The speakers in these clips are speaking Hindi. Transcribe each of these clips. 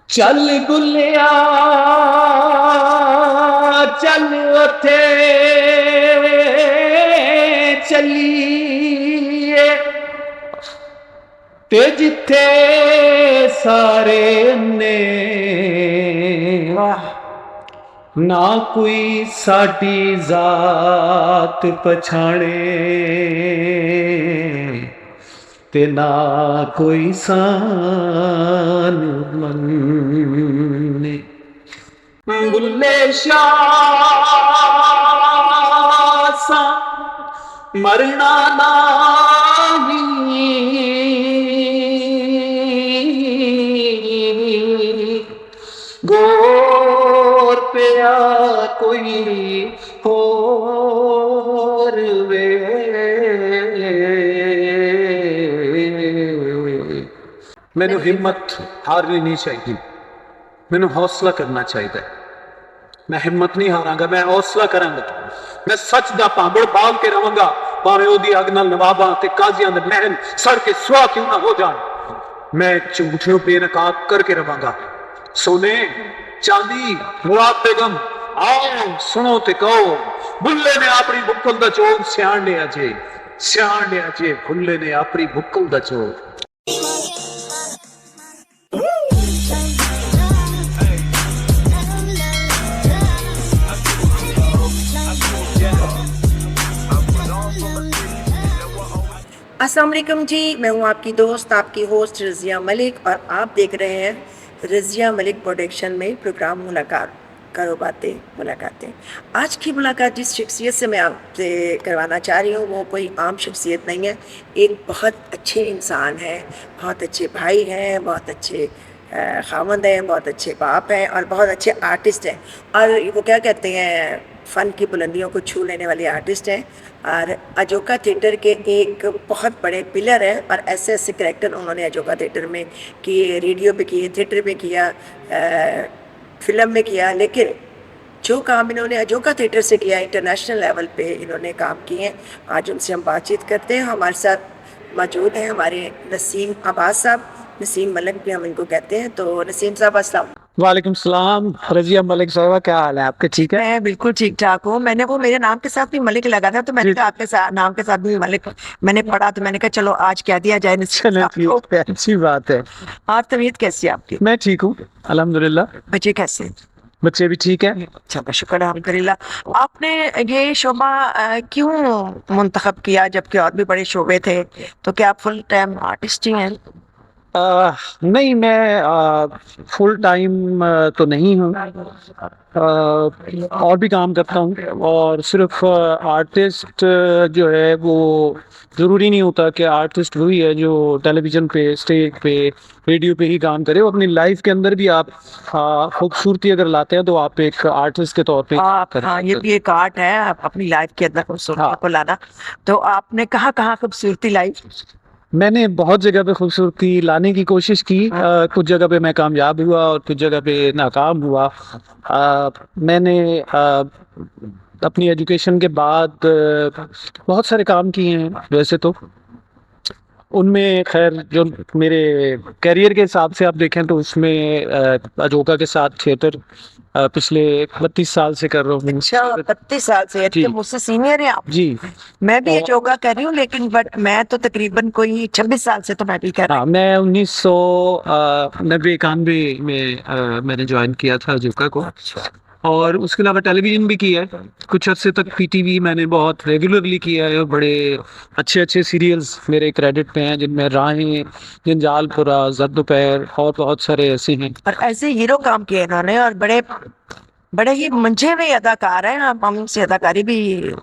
चल गुलिया चल उथे चलिए ते जिथे सारे ने ना कोई साडी जात पछाणे ते ना कोई सान मन्ने। बुल्ले शाह सा मरना नहीं गोर पिया कोई होर वे। मैनू हिम्मत हारनी नहीं चाहिए, मैनू हौसला करना चाहिए। मैं हिम्मत नहीं हारांगा, मैं हौसला करांगा। मैं सच दा भांबड़ बाग के रवांगा, भावें ओदी अग नाल नवाबां ते काज़ियां दे महल सड़ के सुआह क्यों ना हो जान। मैं झूठ नूं बेनकाब करके रवांगा। सोने चांदी मुराद बेगम आओ सुनो ते कहो, बुल्ले ने अपनी बुक्कल दा चोग सियाण लिया जे, सियाण लिया जे बुल्ले ने अपनी बुक्कल दा चोग। अस्सलाम वालेकुम जी, मैं हूँ आपकी दोस्त आपकी होस्ट रज़िया मलिक और आप देख रहे हैं रज़िया मलिक प्रोडक्शन में प्रोग्राम मुलाकात करो बातें मुलाकातें। आज की मुलाकात जिस शख्सियत से मैं आपसे करवाना चाह रही हूँ वो कोई आम शख्सियत नहीं है, एक बहुत अच्छे इंसान है, बहुत अच्छे भाई हैं, बहुत अच्छे ख़ावंद हैं, बहुत अच्छे बाप हैं और बहुत अच्छे आर्टिस्ट हैं। और वो क्या कहते हैं, फ़न की बुलंदियों को छू लेने वाले आर्टिस्ट हैं और अजोका थिएटर के एक बहुत बड़े पिलर हैं। और ऐसे ऐसे करैक्टर उन्होंने अजोका थिएटर में किए, रेडियो पे किए, थिएटर पे किया, फिल्म में किया। लेकिन जो काम इन्होंने अजोका थिएटर से किया, इंटरनेशनल लेवल पे इन्होंने काम किए हैं। आज उनसे हम बातचीत करते हैं। हमारे साथ मौजूद हैं हमारे नसीम अब्बास साहब, नसीम मलिक भी हम इनको कहते हैं। तो नसीम साहब अस्सलाम। वालेकुम सलाम रजिया मलिक साहबा, क्या हाल है आपके? ठीक है, मैं बिल्कुल ठीक ठाक हूँ। मैंने वो मेरे नाम के साथ भी मलिक लगा था तो मैंने कहा आपके साथ नाम के साथ भी मलिक मैंने पढ़ा तो मैंने कहा चलो आज कह दिया जाए नसीम चलें, साहब को। ठीक है, अच्छी बात है। और तबीयत कैसी है आपकी? मैं ठीक हूँ अल्हम्दुलिल्लाह। बच्चे कैसे? बच्चे भी ठीक है। अच्छा शुक्र अल्हम्दुलिल्लाह। आपने ये शोबा क्यों मुंतखब किया जबकि और भी बड़े शोबे थे? तो क्या आप फुल टाइम आर्टिस्ट ही हैं? नहीं, मैं फुल टाइम तो नहीं हूँ, और भी काम करता हूँ। और सिर्फ आर्टिस्ट जो है वो ज़रूरी नहीं होता कि आर्टिस्ट वही है जो टेलीविज़न पे, स्टेज पे, रेडियो पे ही काम करे। वो अपनी लाइफ के अंदर भी आप खूबसूरती अगर लाते हैं तो आप एक आर्टिस्ट के तौर पे हाँ, ये भी एक आर्ट है, आप अपनी लाइफ के अंदर खूबसूरती को लाना। तो आपने कहाँ कहाँ खूबसूरती लाई? मैंने बहुत जगह पे खूबसूरती लाने की कोशिश की। कुछ जगह पे मैं कामयाब हुआ और कुछ जगह पे नाकाम हुआ। मैंने अपनी एजुकेशन के बाद बहुत सारे काम किए हैं वैसे तो। उनमें खैर जो मेरे करियर के हिसाब से आप देखें तो उसमें अजोका के साथ थिएटर पिछले 32 साल से कर रहा हूँ। अच्छा, 32 साल से? जी। मुझसे सीनियर है आप? जी। मैं भी योगा कर रही हूँ लेकिन बट मैं तो तकरीबन कोई 26 साल से तो मैं भी कर रही हाँ, मैं 1990-91 में मैंने ज्वाइन किया था अजोका को। और उसके अलावा टेलीविज़न भी किया है कुछ अर्से तक। पीटीवी मैंने बहुत रेगुलरली किया है और बड़े अच्छे अच्छे सीरियल्स मेरे क्रेडिट पे हैं जिनमें राहें, जंजालपुरा, ज़द दोपहर और बहुत सारे ऐसे हैं। और ऐसे हीरो काम किए इन्होंने और बड़े बड़े ही मंझे हुए अदाकार हैं। आप हमसे अदाकारी भी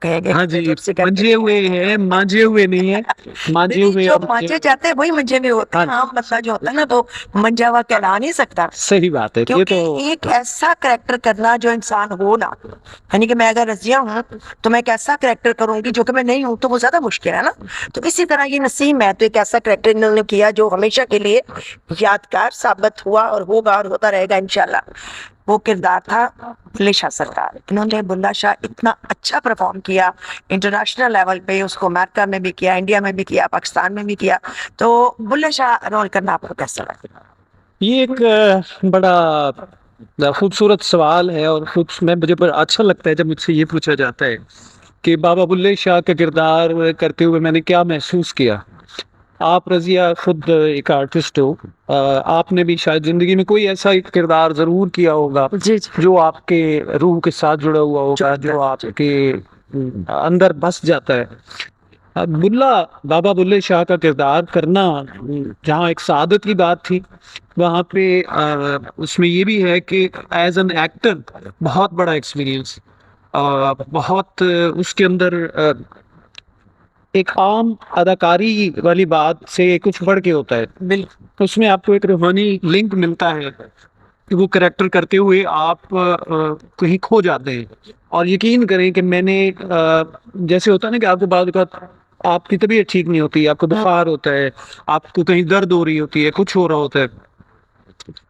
कहेंगे? हाँ जी, मंझे हुए हैं, मांझे हुए नहीं है, मांझे हुए। जो मांझे जाते हैं वही मंझे में होते हैं। हाँ, मतलब जो होता है ना वो मंझा हुआ कहला नहीं सकता। सही बात है। ये क्योंकि तो एक ऐसा करैक्टर करना जो इंसान हो ना, यानी कि मैं अगर रज़िया हूँ तो मैं एक ऐसा करैक्टर करूंगी जो कि मैं नहीं हूँ, तो वो ज्यादा मुश्किल है ना। तो इसी तरह ये नसीम है, तो एक ऐसा करैक्टर इन्होंने किया जो हमेशा के लिए यादगार साबित हुआ और होगा और होता रहेगा इंशाल्लाह। वो किरदार था बुल्ले शाह सरकार। इन्होंने बुल्ला शाह इतना अच्छा परफॉर्म किया इंटरनेशनल लेवल पे, उसको अमेरिका में भी किया, इंडिया में भी किया, पाकिस्तान में भी किया। तो बुल्ले शाह रोल करना आपको कैसा लगा? ये एक बड़ा खूबसूरत सवाल है और मुझे बड़ा अच्छा लगता है जब मुझसे ये पूछा जाता है कि बाबा बुल्ले शाह का किरदार करते हुए मैंने क्या महसूस किया। आप रज़िया खुद एक आर्टिस्ट हो, आपने भी शायद जिंदगी में कोई ऐसा एक किरदार जरूर किया होगा जी जी जो आपके रूह के साथ जुड़ा हुआ होगा, जो आपके अंदर बस जाता है। बाबा बुल्ले शाह का किरदार करना, जहाँ एक सादत की बात थी, वहाँ पे उसमें ये भी है कि एज एन एक्टर बहुत बड़ा एक्सपीरियंस, बहुत उसके अंदर एक आम अदाकारी वाली बात से कुछ बढ़ के होता है। बिल्कुल। उसमें आपको एक रूहानी लिंक मिलता है कि वो करेक्टर करते हुए आप कहीं खो जाते हैं। और यकीन करें कि मैंने जैसे होता है ना कि आपको बाद आपकी तबीयत ठीक नहीं होती, आपको बुखार होता है, आपको कहीं दर्द हो रही होती है, कुछ हो रहा होता है,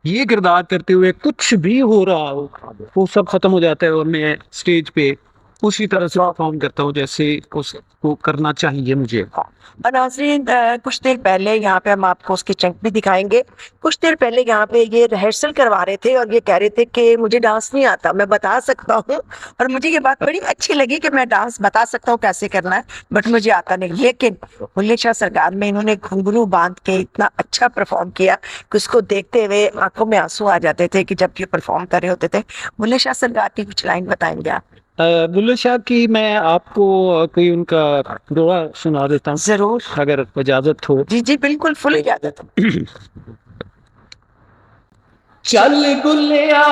ये किरदार करते हुए कुछ भी हो रहा हो वो सब खत्म हो जाता है और मैं स्टेज पे उसी तरह से परफॉर्म करता हूँ जैसे उसको करना चाहिए मुझे। और नाज़रीन, कुछ देर पहले यहाँ पे हम आपको उसके चंक भी दिखाएंगे। कुछ देर पहले यहाँ पे ये रिहर्सल करवा रहे थे और ये कह रहे थे कि मुझे डांस नहीं आता, मैं बता सकता हूँ। और मुझे ये बात बड़ी अच्छी लगी कि मैं डांस बता सकता हूँ कैसे करना है, बट मुझे आता नहीं। लेकिन बुल्ले शाह सरकार में इन्होंने घुंघरू बांध के इतना अच्छा परफॉर्म किया कि उसको देखते हुए आंखों में आंसू आ जाते थे कि जब ये परफॉर्म कर रहे होते थे। बुल्ले शाह सरकार की कुछ लाइन बताएंगे आप? बुल्ले शाह की मैं आपको कोई उनका दोहा सुना देता हूँ, जरूर। अगर इजाजत हो। जी जी बिल्कुल, फुल इजाजत। चल गुलिया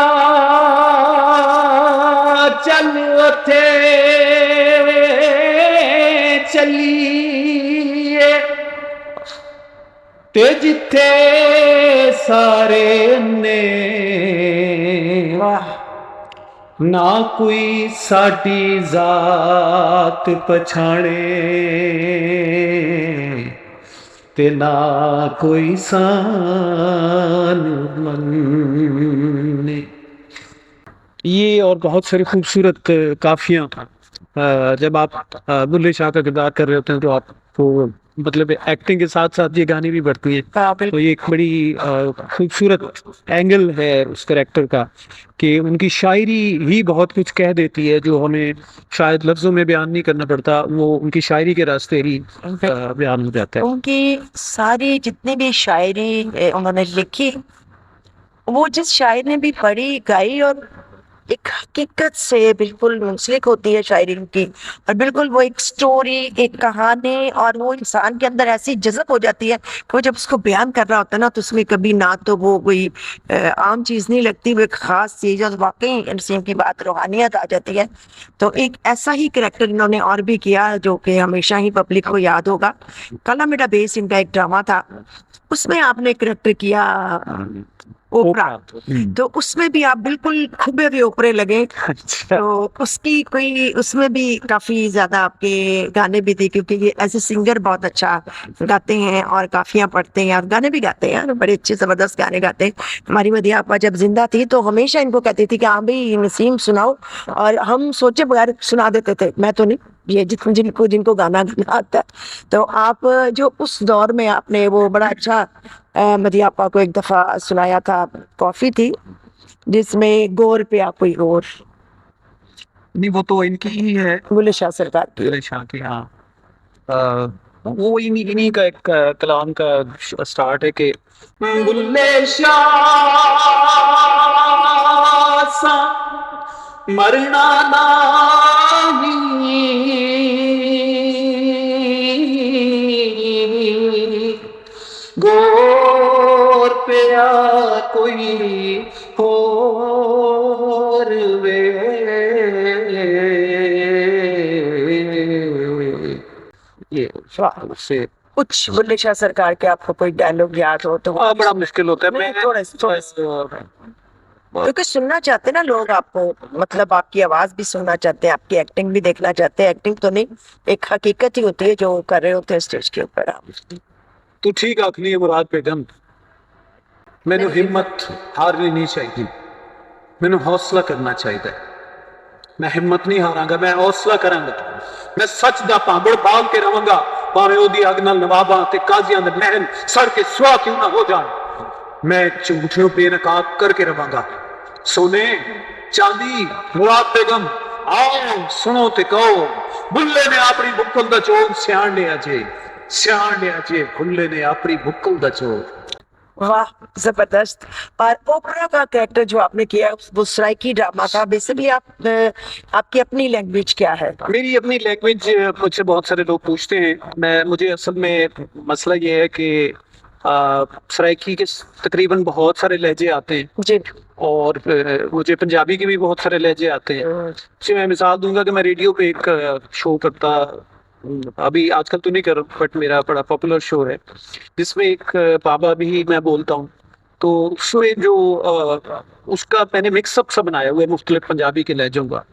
चल उथे चलिए ते जिथे सारे ने वाह। ना कोई साडी जात पछाणे ते ना कोई सान मन्ने। ये और बहुत सारी खूबसूरत काफियां जब आप बुल्ले शाह का किरदार कर रहे होते हैं तो आपको मतलब एक्टिंग के साथ साथ ये गाने भी बढ़ती हैं। हाँ, तो ये एक बड़ी खूबसूरत एंगल है उस करेक्टर का कि उनकी शायरी ही बहुत कुछ कह देती है जो हमें शायद लफ्जों में बयान नहीं करना पड़ता, वो उनकी शायरी के रास्ते ही बयान हो जाता है। उनकी सारी जितनी भी शायरी उन्होंने लिखी, वो जिस शायर ने भी पढ़ी गाई और एक हकीकत से बिल्कुल मुंसलिक होती है शायरी उनकी। और बिल्कुल वो एक स्टोरी, एक कहानी, और वो इंसान के अंदर ऐसी जज़ब हो जाती है कि वो जब उसको बयान कर रहा होता है ना, तो उसमें कभी ना तो वो कोई आम चीज़ नहीं लगती, वो एक ख़ास चीज़, और वाकई इंसान की बात रूहानियत आ जाती है। तो एक ऐसा ही करेक्टर इन्होंने और भी किया जो कि हमेशा ही पब्लिक को याद होगा। काला मेरा बेस इनका एक ड्रामा था, उसमें आपने करेक्टर किया ओपरा। तो उसमें भी आप बिल्कुल खुबे हुए ओपरे लगे। तो उसकी कोई उसमें भी काफी ज्यादा आपके गाने भी थे, क्योंकि ये एज ए सिंगर बहुत अच्छा गाते हैं और काफियां पढ़ते हैं और गाने भी गाते हैं, बड़े अच्छे जबरदस्त गाने गाते हैं। हमारी मदिया आपा जब जिंदा थी तो हमेशा इनको कहती थी कि हाँ भाई नसीम सुनाओ, और हम सोचे बगैर सुना देते थे। मैं तो नहीं, ये जिनको गाना गाना आता है। तो आप जो उस दौर में आपने वो बड़ा अच्छा मदिया आपा को एक दफा सुनाया था, कॉफी थी जिसमें गौर पे आप कोई गौर। नहीं वो तो इनकी ही है, बुल्ले शाह सरकार की। बुल्ले शाह की। हाँ, वो इन्हीं का एक कलाम का स्टार्ट है कि बुल्ले शाह सा मरना नहीं, गोर पे आ कोई और वे। ये से कुछ बुल्ले शाह सरकार के आपको कोई डायलॉग याद हो तो? बड़ा मुश्किल होता है। मैं थोड़ा क्योंकि सुनना चाहते हैं ना लोग आपको, मतलब आपकी आवाज भी सुनना चाहते हैं, आपकी एक्टिंग भी देखना चाहते हैं। एक्टिंग तो नहीं, एक हकीकत ही होती है जो कर रहे होते हैं स्टेज के ऊपर आप। तू ठीक आखनी है मुराद बेगम, मैनू हिम्मत हारनी नहीं चाहिए, मैनू हौसला करना चाहिए। मैं हिम्मत नहीं हारांगा, मैं हौसला करांगा। मैं सच दा भांबड़ बाल के रवांगा, भावें ओदी अग नाल नवाबां ते काज़ियां दे महल सड़ के सुआ क्यों ना हो जाण। मैं झूठ ਨੂੰ बेनकाब करके रवांगा। सोने चांदी मुराद बेगम आओ सुनो ते कहो बुल्ले ने अपनी बुक्कल दा चोर सियाण लिया जे बुल्ले ने अपनी बुक्कल दा चोर। वाह, जबरदस्त। और ओपरा का कैरेक्टर जो आपने किया वो सराइकी ड्रामा का, बेसिकली आप आपकी अपनी लैंग्वेज क्या है? मेरी अपनी लैंग्वेज, मुझसे बहुत सारे लोग पूछते हैं। मुझे असल में मसला ये है कि सराइकी के तकरीबन बहुत सारे लहजे आते हैं जी। और मुझे पंजाबी के भी बहुत सारे लहजे आते हैं। जी, मैं मिसाल दूंगा कि मैं रेडियो पे एक शो करता, अभी आजकल तो नहीं कर रहा बट मेरा बड़ा पॉपुलर शो है जिसमें एक बाबा भी मैं बोलता हूँ। तो उसमें जो उसका मैंने मिक्सअप सा बनाया हुआ है मुख्तलिफ पंजाबी के लहजों का,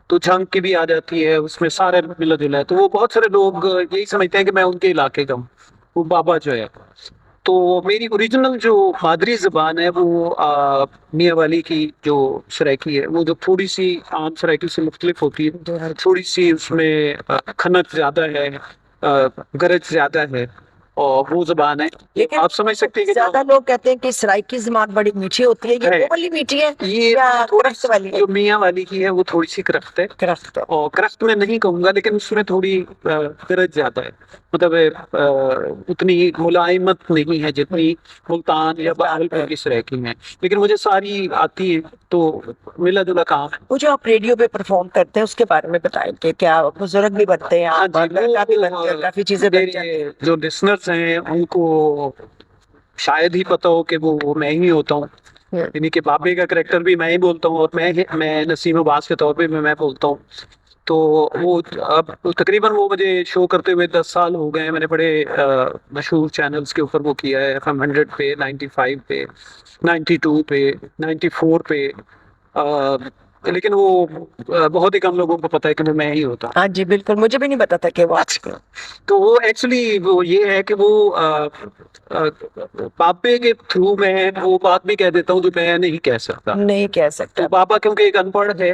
तो झंग की भी आ जाती है उसमें, सारे मिला जुला है। तो वो बहुत सारे लोग यही समझते हैं कि मैं उनके इलाके का हूँ, वो बाबा जो है। तो मेरी ओरिजिनल जो मादरी ज़बान है वो मियाँ वाली की जो सराइकी है, वो जो थोड़ी सी आम सराइकी से मुख्तलिफ होती है, थोड़ी सी उसमें खनक ज़्यादा है, गरज ज़्यादा है, और वो ज़बान है। लेकिन आप समझ सकते हैं कि ज्यादा लोग कहते हैं कि सराइकी ज़बान बड़ी मीठी होती है, ये है। वो वाली मीठी है ये या थोड़ी करख्त वाली है? जो मियाँ वाली की है वो थोड़ी सी करख्त है, करख्त। और करख्त में नहीं कहूंगा, लेकिन उसमें थोड़ी गरज ज्यादा है, मतलब उतनी मुलायमत नहीं है जितनी मुल्तान या बहावलपुर की सराइकी में। लेकिन मुझे सारी आती है, तो मिला जुला काम है। वो जो आप रेडियो पे परफॉर्म करते हैं उसके बारे में बताएं कि क्या बुजुर्ग भी बनते हैं, हाँ आप जी, लड़का भी बनते हैं, काफी चीजें बन जाती हैं। मेरे जो लिसनर्स हैं उनको शायद ही पता हो कि वो मैं ही होता हूँ, यानी कि बाबे का करैक्टर भी मैं ही बोलता हूँ, और मैं नसीम अब्बास के तौर पे मैं बोलता हूँ। तो वो अब तकरीबन वो मुझे शो करते हुए 10 साल हो गए हैं। मैंने बड़े मशहूर चैनल्स के ऊपर वो किया है, FM 100 पे, 95 पे, 92 पे, 94 पे, लेकिन वो बहुत ही कम लोगों को पता है कि मैं ही होता हूँ। हाँ जी, बिल्कुल, मुझे भी नहीं पता था कि वो आज तो वो एक्चुअली वो ये है कि वो बाबे के थ्रू मैं वो बात भी कह देता हूँ जो मैं नहीं कह सकता। नहीं कह सकता। तो बाबा क्योंकि एक अनपढ़ है,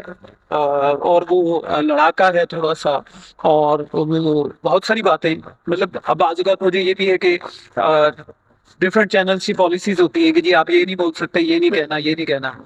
और वो लड़ाका है थोड़ा सा, और वो बहुत सारी बातें, मतलब अब आजकल मुझे ये भी है कि डिफरेंट चैनल्स की पॉलिसीज होती है कि जी आप ये नहीं बोल सकते, ये नहीं कहना, ये नहीं कहना।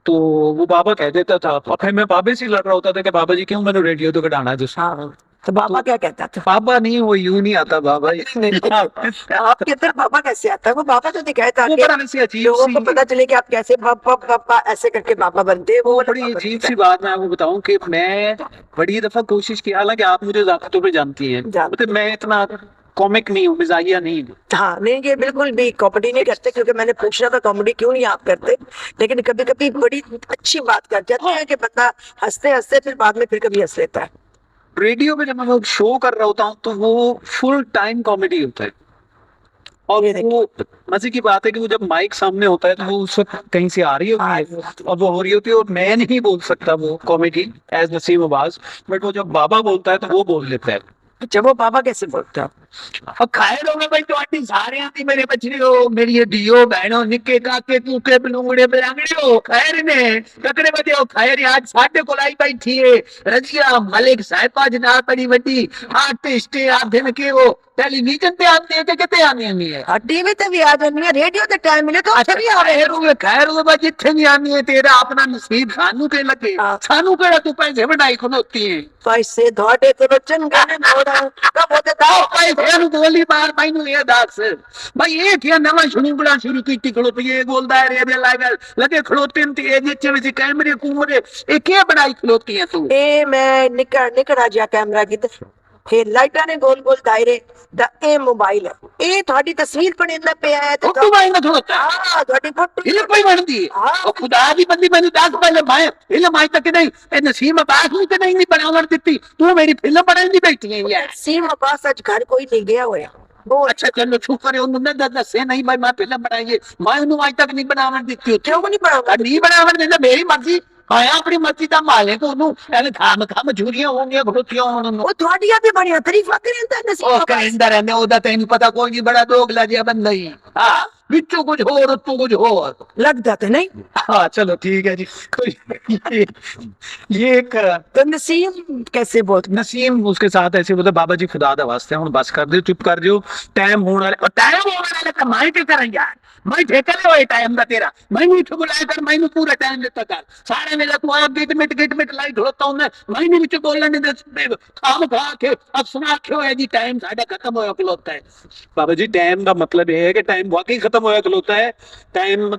तो वो बाबा कह देता था, और फिर मैं बाबे से लड़ रहा होता था कि बाबा जी क्यों मैंने रेडियो तो कटाना जिसमें। हाँ, तो बाबा क्या कहता था? बाबा नहीं, वो यूं नहीं आता बाबा। आपके अंदर बाबा कैसे आता है? वो बाबा तो दिखाया था वो कि बड़ा ऐसी अजीब लोगों सी, को पता चले कि आप कैसे पापा ऐसे करके बाबा बनते हैं। वो वो बड़ी अजीब सी बात मैं आपको बताऊं कि मैं बड़ी दफा कोशिश की, हालांकि आप मुझे ज्यादा तौर पे जानती हैं, मतलब मैं इतना कॉमिक नहीं हूँ, मिजाहिया नहीं हूँ। हाँ, नहीं, ये बिल्कुल भी कॉमेडी नहीं करते, क्योंकि मैंने पूछना था कॉमेडी क्यों नहीं आप करते, लेकिन कभी कभी बड़ी अच्छी बात कर जाती है कि बंदा हंसते हंसते फिर बाद में फिर कभी हंस लेता है। रेडियो पे जब मैं वो शो कर रहा होता हूँ तो वो फुल टाइम कॉमेडी होता है, और वो मजे की बात है कि वो जब माइक सामने होता है तो वो उस वक्त कहीं से आ रही होती है और वो हो रही होती है, और मैं नहीं बोल सकता वो comedy as Naseem Abbas, but वो जब बाबा बोलता है तो वो बोल लेता है। जब वो बाबा कैसे बोलता है? और खैर हो गए भाई, ਤੁਹਾਡੀ ਸਾਰਿਆਂ ਦੀ ਮੇਰੇ ਬੱਚਿਓ, ਮੇਰੀ ਧੀਓ ਭੈਣੋ, ਨਿੱਕੇ ਕਾਕੇ ਕੂਕੇ ਬਲੂੰਗੜੇ ਬਲਾਂਗੜਿਓ, ਖੈਰ ਨੇ ਤਕੜੇ ਵਜਿਓ, ਖੈਰ ਅੱਜ ਸਾਡੇ ਕੋਲ ਆਈ ਬੈਠੀ ਏ ਰਜ਼ੀਆ ਮਲਿਕ ਸਾਹਿਬਾ ਜਨਾਬ, ਬੜੀ ਵੱਡੀ ਆਰਟਿਸਟ ਆ, ਦਿਨ ਕੇ ਉਹ टेलीविजन पे आती है कि कितने आनी है? टीवी पे भी आ जानी है, रेडियो पे टाइम मिले तो अच्छा भी आ रहे हैं। खैर हो भाई, जिथे भी आनी है तेरा अपना नसीब, सानू के लगे, सानू केड़ा तू पैसे बढ़ाई खनोती है। पैसे थोड़े तो चंगा ने मोड़ा कब होते था भाई फिर बोली बार भाई नु ये दस भाई ये क्या नवा शुरू कीती खड़ोती है, बोलदा है रे लगे लगे खड़ोते न ते जे विच कैमरे कूमरे ए क्या बनाई खड़ोती है तू? ए मैं निकल जा कैमरा की फिर लाइटा ने गोल गोल दायरे दा ए मोबाइल है, ए थोड़ी तस्वीर पड़ेंदा पे आया तो फोटो माइंड में खड़ोता हां थोड़ी फोटो फिल्म कोई बनती है और खुदा दी बंदी मैंने दस पहले मैं फिल्म आज तक नहीं ए नसीम अब्बास ने तो नहीं बनावन दी, तू मेरी फिल्म बनाने बैठी है यार। नसीम अब्बास आज घर कोई नहीं गया हुआ वो। अच्छा चलो शुक्र है उन्होंने दसे नहीं भाई मैं फिल्म बनाई, मैं उन्होंने आज तक नहीं बनावन दी। क्यों नहीं बनावा? नहीं बनावन देना, मेरी मर्जी, मैं अपनी मर्जी का मालिक हूं, एने खाम खाम झूरियां होंगियां खड़ोतियां होन वो थोड़ियां भी बड़ी तारीफ करता नसीम ओ अब्बास। कहंदा रहंदे ओदा तैनू पता कोई नहीं, बड़ा दोगला जिहा बंदा ही। हां बिच्चू कुछ हो और तू कुछ हो। लग जाते नहीं। हाँ चलो ठीक है जी। तो ये एक तो नसीम कैसे बोलते? नसीम उसके साथ ऐसे बोलते बाबा जी खुदा दा वास्ते हुन बस कर दियो, चुप कर दियो, टाइम होने वाला, टाइम होने वाला तो मैं क्या करें यार, मैं ठेका ले होए टाइम दा तेरा, मैनू इत्थे बुलाया कर, मैनू पूरा टाइम दिता कर, सारे वेला तू आ गिट मिट लाई ढोलता हूं, मैनू विच बोलने दे खाम खा के अब सुना क्यों है जी टाइम साडा खत्म होया खलोता है। बाबा जी टाइम का मतलब ये है कि टाइम वाकई खत्म होया खलोता है। टाइम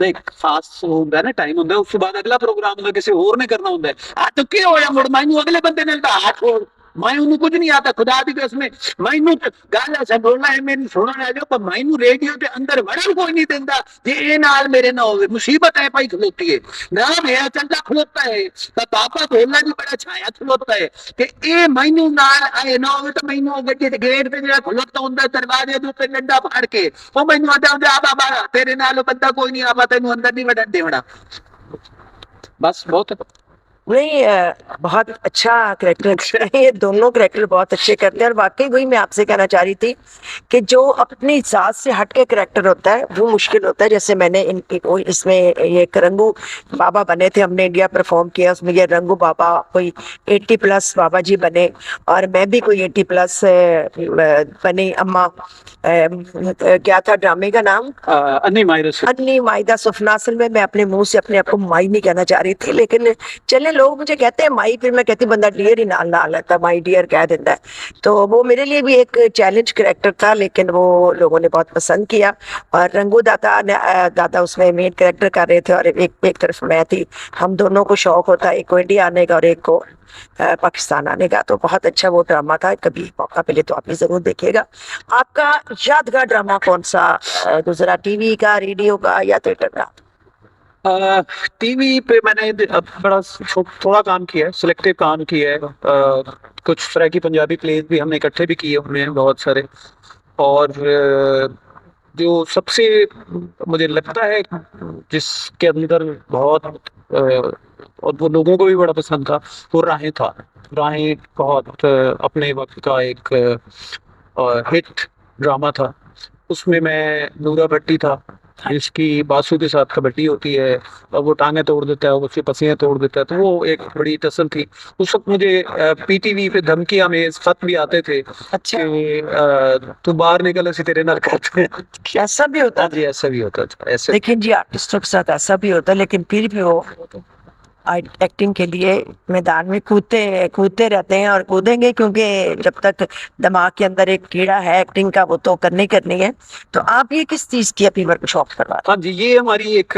एक खास होंदा है ना, टाइम होंदा है, उस बाद अगला प्रोग्राम होंदा, किसी होर ने करना होंदा है। आ तो क्या होया मुड़ मैनू अगले बंदे ने हाथ छोड़, मैं उन्हें कुछ नहीं आता, खुदा दी कसम, मैनू गल ऐसा बोलना है मेरी सुनने आ जाओ, पर मैनू रेडियो के अंदर वड़न कोई नहीं देता जे ए नाल मेरे ना होवे, मुसीबत है भाई खलोती है ना, मेरा चलता खलोता है तो पापा ढोलना भी बड़ा छाया खलोता है कि ए मैनू नाल आए ना होवे तो मैनू गड्डी दे गेट ते जेड़ा खलोता हुंदा दरवाजे दे उत्ते डंडा फाड़ के ओ मैनू आदा आ बाबा तेरे नाल बंदा कोई नहीं आपा तेनू अंदर नहीं वड़न देवना। बस बहुत नहीं, बहुत अच्छा करेक्टर है, ये दोनों करेक्टर बहुत अच्छे करते हैं। और वाकई वही मैं आपसे कहना चाह रही थी कि जो अपनी जात से हट के करेक्टर होता है वो मुश्किल होता है। जैसे मैंने इसमें ये रंगू बाबा बने थे, हमने इंडिया परफॉर्म किया, उसमें ये रंगू बाबा कोई 80+ बाबा जी बने, और मैं भी कोई 80+ बनी अम्मा। क्या था ड्रामे का नाम? अन्नी मायरस। अन्नी माईदा सुफना। असल में मैं अपने मुंह से अपने आप को माई नहीं कहना चाह रही थी, लेकिन चले लोग मुझे कहते हैं माई, फिर मैं कहती बंदा डियर ही नाल ना लेता, माई डियर कह देता है। तो वो मेरे लिए भी एक चैलेंज कैरेक्टर था, लेकिन वो लोगों ने बहुत पसंद किया। और रंगू दादा उसमें मेन कैरेक्टर कर रहे थे और एक तरफ मैं थी। हम दोनों को शौक होता है, एक को इंडिया आने का और एक को पाकिस्तान आने का। तो बहुत अच्छा वो ड्रामा था, कभी मौका मिले तो आप भी जरूर देखिएगा। आपका यादगार ड्रामा कौन सा गुजरा, टीवी का, रेडियो का या थिएटर का? टीवी पे मैंने अब बड़ा थोड़ा काम किया है, सिलेक्टिव काम किया है। कुछ तरह की पंजाबी प्लेस भी हमने इकट्ठे भी किए हुए हैं बहुत सारे। और जो सबसे मुझे लगता है जिसके अंदर बहुत और वो लोगों को भी बड़ा पसंद था, वो राहें था। राहें बहुत अपने वक्त का एक हिट ड्रामा था। उसमें मैं नूरा भट्टी था, जिसकी बासु के साथ कबड्डी होती है और वो टांगे तोड़ देता है, उसकी पसलियां तोड़ देता है, तो वो एक बड़ी टसल थी। उस वक्त मुझे पीटीवी पे धमकियां में खत भी आते थे अच्छा। कि तू बाहर निकल, ऐसे तेरे नाल करते हैं। ऐसा भी होता? जी ऐसा भी होता था ऐसे। लेकिन जी आर्टिस्टों के साथ ऐसा भी होता है, लेकिन फिर भी वो एक्टिंग के लिए मैदान में कूदते रहते हैं और कूदेंगे, क्योंकि जब तक दिमाग के अंदर एक कीड़ा है एक्टिंग का वो तो करनी है। तो आप ये किस चीज की अपनी वर्कशॉप करवा रहे? हाँ जी, ये हमारी एक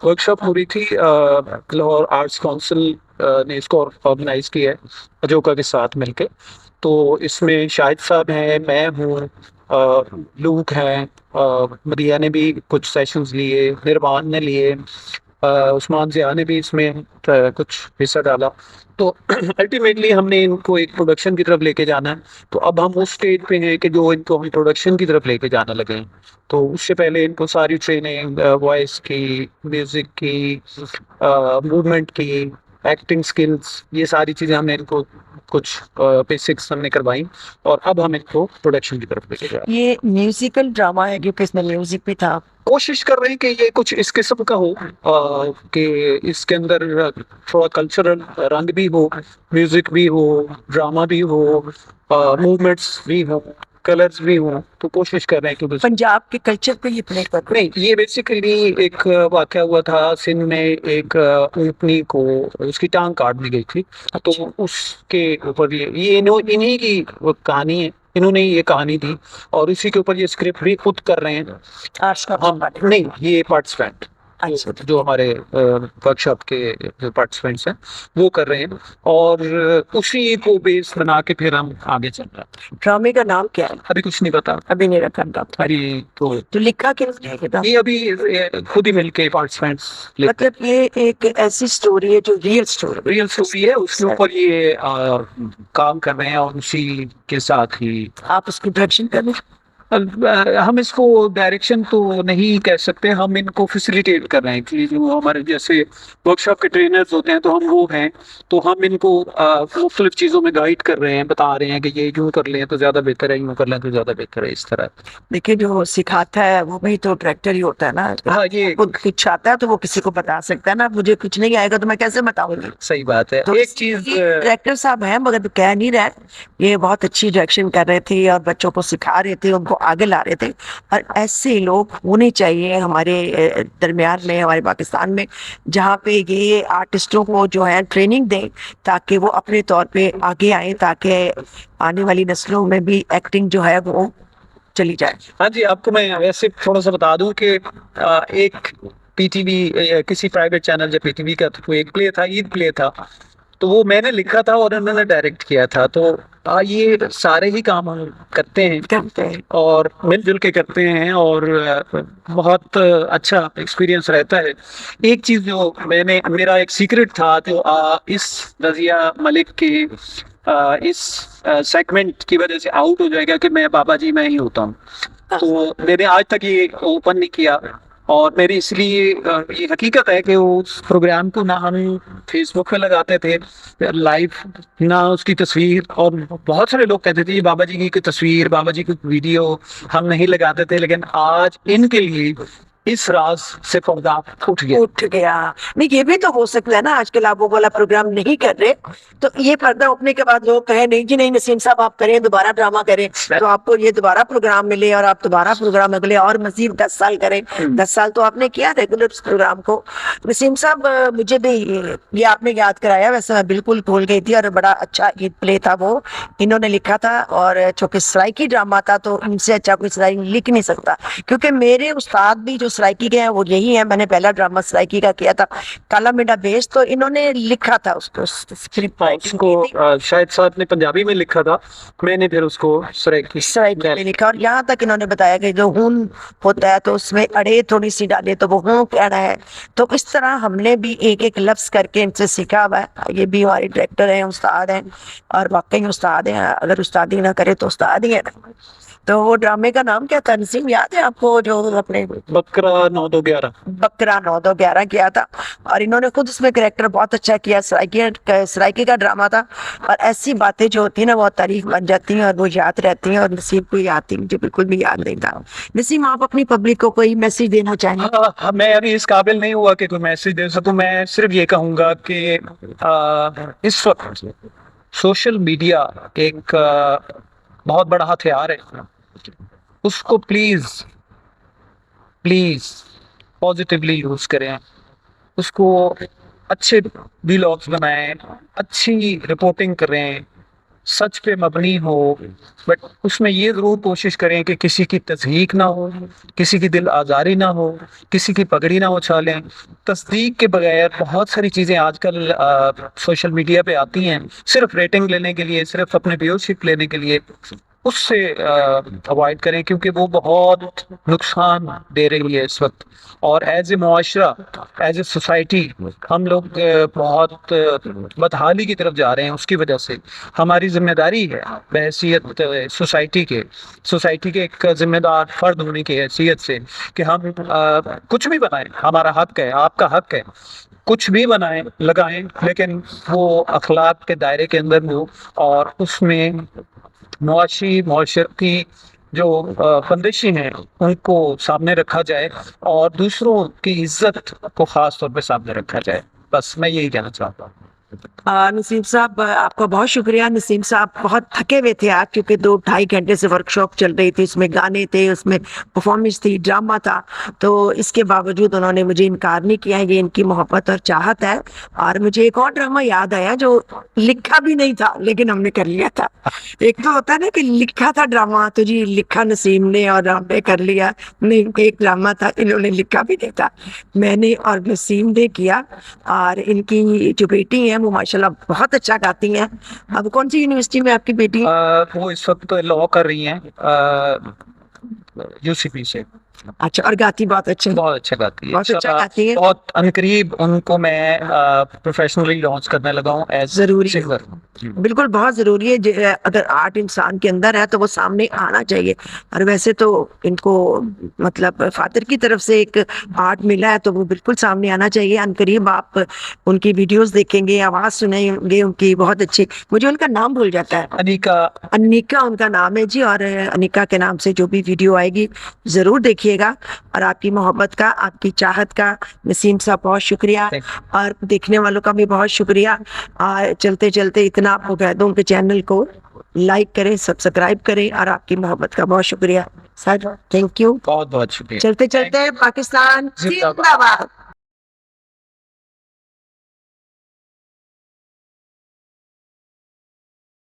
वर्कशॉप हो रही थी, लाहौर आर्ट्स काउंसिल ने इसको ऑर्गेनाइज किया है अजोका के साथ मिलके। तो इसमें शाहिद साहब हैं, मैं हूँ, लूक हैं, मदिया ने भी कुछ सेशंस लिए, निर्वाण ने लिए, उस्मान ज़िया ने भी इसमें कुछ हिस्सा डाला। तो अल्टीमेटली हमने इनको एक प्रोडक्शन की तरफ लेके जाना है। तो अब हम उस स्टेज पे हैं कि जो इनको हम प्रोडक्शन की तरफ लेके जाना लगे हैं। तो उससे पहले इनको सारी ट्रेनिंग, वॉइस की, म्यूजिक की, मूवमेंट की, एक्टिंग स्किल्स, ये सारी चीज़ें हमने इनको कुछ बेसिक्स हमने करवाई, और अब हम इनको प्रोडक्शन की तरफ लेके जा रहे हैं। ये म्यूजिकल ड्रामा है क्योंकि इसमें म्यूजिक भी था। कोशिश कर रहे हैं कि ये कुछ इस किस्म का हो कि इसके अंदर थोड़ा कल्चरल रंग भी हो, म्यूजिक भी हो, ड्रामा भी हो, मूवमेंट्स भी हो, कलर्स भी हो। तो कोशिश कर रहे हैं कि पंजाब के कल्चर पे ये प्ले कर। नहीं, ये बेसिकली एक वाकया हुआ था सिंध में, एक ऊँटनी को उसकी टांग काट दी गई थी। तो उसके ऊपर ये इन्हीं की कहानी है, इन्होंने ये कहानी दी और इसी के ऊपर ये स्क्रिप्ट भी खुद कर रहे हैं। आर्ट्स का हम नहीं, ये पार्टिसिपेंट अच्छा। जो हमारे वर्कशॉप के जो पार्टिसिपेंट्स हैं वो कर रहे हैं, और उसी को बेस बना के फिर हम आगे चल रहे हैं। ड्रामे का नाम क्या है? अभी कुछ नहीं पता, अभी नहीं रखा था। अभी तो लिखा किसने है किताब? ये अभी खुद ही मिलके पार्टिसिपेंट्स, मतलब ये एक ऐसी स्टोरी है जो रियल स्टोरी है, उसके ऊपर ये काम कर रहे हैं और उसी के साथ ही आप उसकी डायरेक्शन कर रहे हैं? हम इसको डायरेक्शन तो नहीं कह सकते, हम इनको फैसिलिटेट कर रहे हैं कि जो हमारे जैसे वर्कशॉप के ट्रेनर्स होते हैं तो हम वो हैं, तो हम इनको मुख्तलिफ चीज़ों में गाइड कर रहे हैं, बता रहे हैं कि ये यूँ कर लें तो ज़्यादा बेहतर है, यूँ कर लें तो ज़्यादा बेहतर है, इस तरह। देखिए जो सिखाता है वो भी तो डायरेक्टर ही होता है ना। हाँ, ये खुद कुछ आता है तो वो किसी को बता सकता है ना, मुझे कुछ नहीं आएगा तो मैं कैसे बताऊंगी। सही बात है। तो एक चीज़ डायरेक्टर साहब हैं मगर कह नहीं रहे, ये बहुत अच्छी डायरेक्शन कर रहे थे और बच्चों को सिखा रहे थे, उनको आगे ला रहे थे। और ऐसे लोग होने चाहिए हमारे दरमियान में, हमारे पाकिस्तान में, जहाँ पे ये आर्टिस्टों को जो है ट्रेनिंग दें ताकि वो अपने तौर पे आगे आए, ताकि आने वाली नस्लों में भी एक्टिंग जो है वो चली जाए। हाँ जी, आपको मैं वैसे थोड़ा सा बता दूं कि एक पीटीवी किसी प्राइवेट चैनल जो पीटीवी का था, एक प्ले था, ईद प्ले था, तो वो मैंने लिखा था और उन्होंने डायरेक्ट किया था। तो ये सारे ही काम हम करते हैं और मिलजुल के करते हैं और बहुत अच्छा एक्सपीरियंस रहता है। एक चीज़ जो मेरा एक सीक्रेट था, तो इस रज़िया मलिक के इस सेगमेंट की वजह से आउट हो जाएगा कि मैं बाबा जी मैं ही होता हूँ, तो मैंने आज तक ये ओपन नहीं किया। और मेरी इसलिए ये हकीकत है कि उस प्रोग्राम को ना हम फेसबुक पे लगाते थे लाइव, ना उसकी तस्वीर, और बहुत सारे लोग कहते थे ये बाबा जी की तस्वीर, बाबा जी की वीडियो हम नहीं लगाते थे, लेकिन आज इनके लिए इस राज से पर्दा उठ गया। नहीं, ये भी तो हो सकता है ना, आजकल आप वो वाला प्रोग्राम नहीं कर रहे तो ये पर्दा उठने के बाद लोग कहे नहीं जी नहीं नसीम साहब आप करें, दोबारा ड्रामा करें, तो आपको ये दोबारा प्रोग्राम मिले और आप दोबारा प्रोग्राम अगले और मजीद 10 साल करें। 10 साल तो आपने किया रेगुलर प्रोग्राम को। नसीम साहब मुझे भी ये आपने याद कराया, वैसे मैं बिल्कुल भूल गई थी, और बड़ा अच्छा ईद प्ले था वो, इन्होंने लिखा था, और चूंकि सराइकी ड्रामा था तो इनसे अच्छा कोई सराइकी लिख नहीं सकता, क्योंकि मेरे उस्ताद भी जो सराइकी के हैं वो यही है। मैंने पहला ड्रामा सराइकी का किया था, काला मेडा बेस, तो इन्होंने लिखा था उसको स्क्रिप्ट उसको शायद साहब ने पंजाबी में लिखा था, मैंने फिर उसको सराइकी में लिखा। और यहाँ तक इन्होंने बताया कि जो खून होता है तो उसमें अड़े थोड़ी सी डाले तो वो खून कहना है। तो इस तरह हमने भी एक एक लफ्ज करके इनसे सीखा हुआ है। ये भी हमारे डायरेक्टर हैं, उस्ताद हैं, और वाकई उस्ताद हैं, अगर उस्तादी ना करे तो उस्ताद ही है। तो वो ड्रामे का नाम क्या था नसीम, याद है आपको, जो अपने बकरा 9-2-11 किया था, और इन्होंने खुद उसमें कैरेक्टर बहुत अच्छा किया। सराइकी का ड्रामा था, और ऐसी बातें जो होती है ना वो तारीख बन जाती हैं और वो याद रहती हैं, और नसीम को याद थी, मुझे बिल्कुल भी याद नहीं था। नसीम आप अपनी पब्लिक को कोई मैसेज देना चाहेंगे? हाँ, मैं अभी इस काबिल नहीं हुआ कि कोई मैसेज दे सकूं। मैं सिर्फ ये कहूंगा कि इस वक्त सोशल मीडिया एक बहुत बड़ा हथियार है, उसको प्लीज पॉजिटिवली यूज करें, उसको अच्छे व्लॉग्स बनाएं, अच्छी रिपोर्टिंग करें, सच पे मबनी हो, बट उसमें ये जरूर कोशिश करें कि किसी की तज़हीक ना हो, किसी की दिल आज़ारी ना हो, किसी की पगड़ी ना उछालें। तस्दीक के बगैर बहुत सारी चीज़ें आजकल सोशल मीडिया पे आती हैं सिर्फ रेटिंग लेने के लिए, सिर्फ अपने व्यूअरशिप लेने के लिए। उससे अवॉइड करें, क्योंकि वो बहुत नुकसान दे रही है इस वक्त। और एज ए मुआशरा, एज ए सोसाइटी हम लोग बहुत बदहाली की तरफ जा रहे हैं। उसकी वजह से हमारी जिम्मेदारी है बहैसियत सोसाइटी के एक जिम्मेदार फर्द होने की हैसियत से कि हम कुछ भी बनाएं, हमारा हक है, आपका हक है, कुछ भी बनाएं, लगाएं, लेकिन वो अखलाक के दायरे के अंदर हो, और उसमें मुआशरती जो बंदिशें हैं उनको सामने रखा जाए, और दूसरों की इज्जत को खास तौर पे सामने रखा जाए। बस मैं यही कहना चाहता हूँ। नसीम साहब आपका बहुत शुक्रिया। नसीम साहब बहुत थके हुए थे आज, क्योंकि 2-2.5 घंटे से वर्कशॉप चल रही थी, उसमें गाने थे, उसमें परफॉर्मेंस थी, ड्रामा था, तो इसके बावजूद उन्होंने मुझे इनकार नहीं किया। ये इनकी मोहब्बत और चाहत है। और मुझे एक और ड्रामा याद आया जो लिखा भी नहीं था लेकिन हमने कर लिया था। एक तो होता है ना कि लिखा था ड्रामा, तो जी लिखा नसीम ने और हमने कर लिया। नहीं, एक ड्रामा था इन्होंने लिखा भी नहीं था, मैंने और नसीम ने किया। और इनकी जो बेटी है वो माशाल्लाह बहुत अच्छा गाती हैं। अब कौन सी यूनिवर्सिटी में आपकी बेटी? वो इस वक्त लॉ कर रही हैं यूसीपी से। अच्छा, और गाती बहुत अच्छे। बहुत अच्छा गाती है, बहुत अच्छा गाती है। बहुत अनकरीब उनको मैं प्रोफेशनली लॉन्च करने लगा हूँ एज जरूरी है। सिंगर। बिल्कुल बहुत जरूरी है। अगर आर्ट इंसान के अंदर है तो वो सामने आना चाहिए। और वैसे तो इनको मतलब फादर की तरफ से एक आर्ट मिला है तो वो बिल्कुल सामने आना चाहिए। अनकरीब आप उनकी वीडियोस देखेंगे, आवाज सुनेंगे उनकी, बहुत अच्छी। मुझे उनका नाम भूल जाता है। अनिका। अनिका उनका नाम है जी। और अनिका के नाम से जो भी वीडियो आएगी जरूर देखिएगा। और आपकी मोहब्बत का, आपकी चाहत का नसीम साहब बहुत शुक्रिया, और देखने वालों का भी बहुत शुक्रिया। और चलते चलते इतना आपको कह दूं कि चैनल को लाइक करें, सब्सक्राइब करें, और आपकी मोहब्बत का बहुत शुक्रिया सर। Thank you. बहुत बहुत शुक्रिया। चलते चलते पाकिस्तान जिंदाबाद। जिंदाबाद।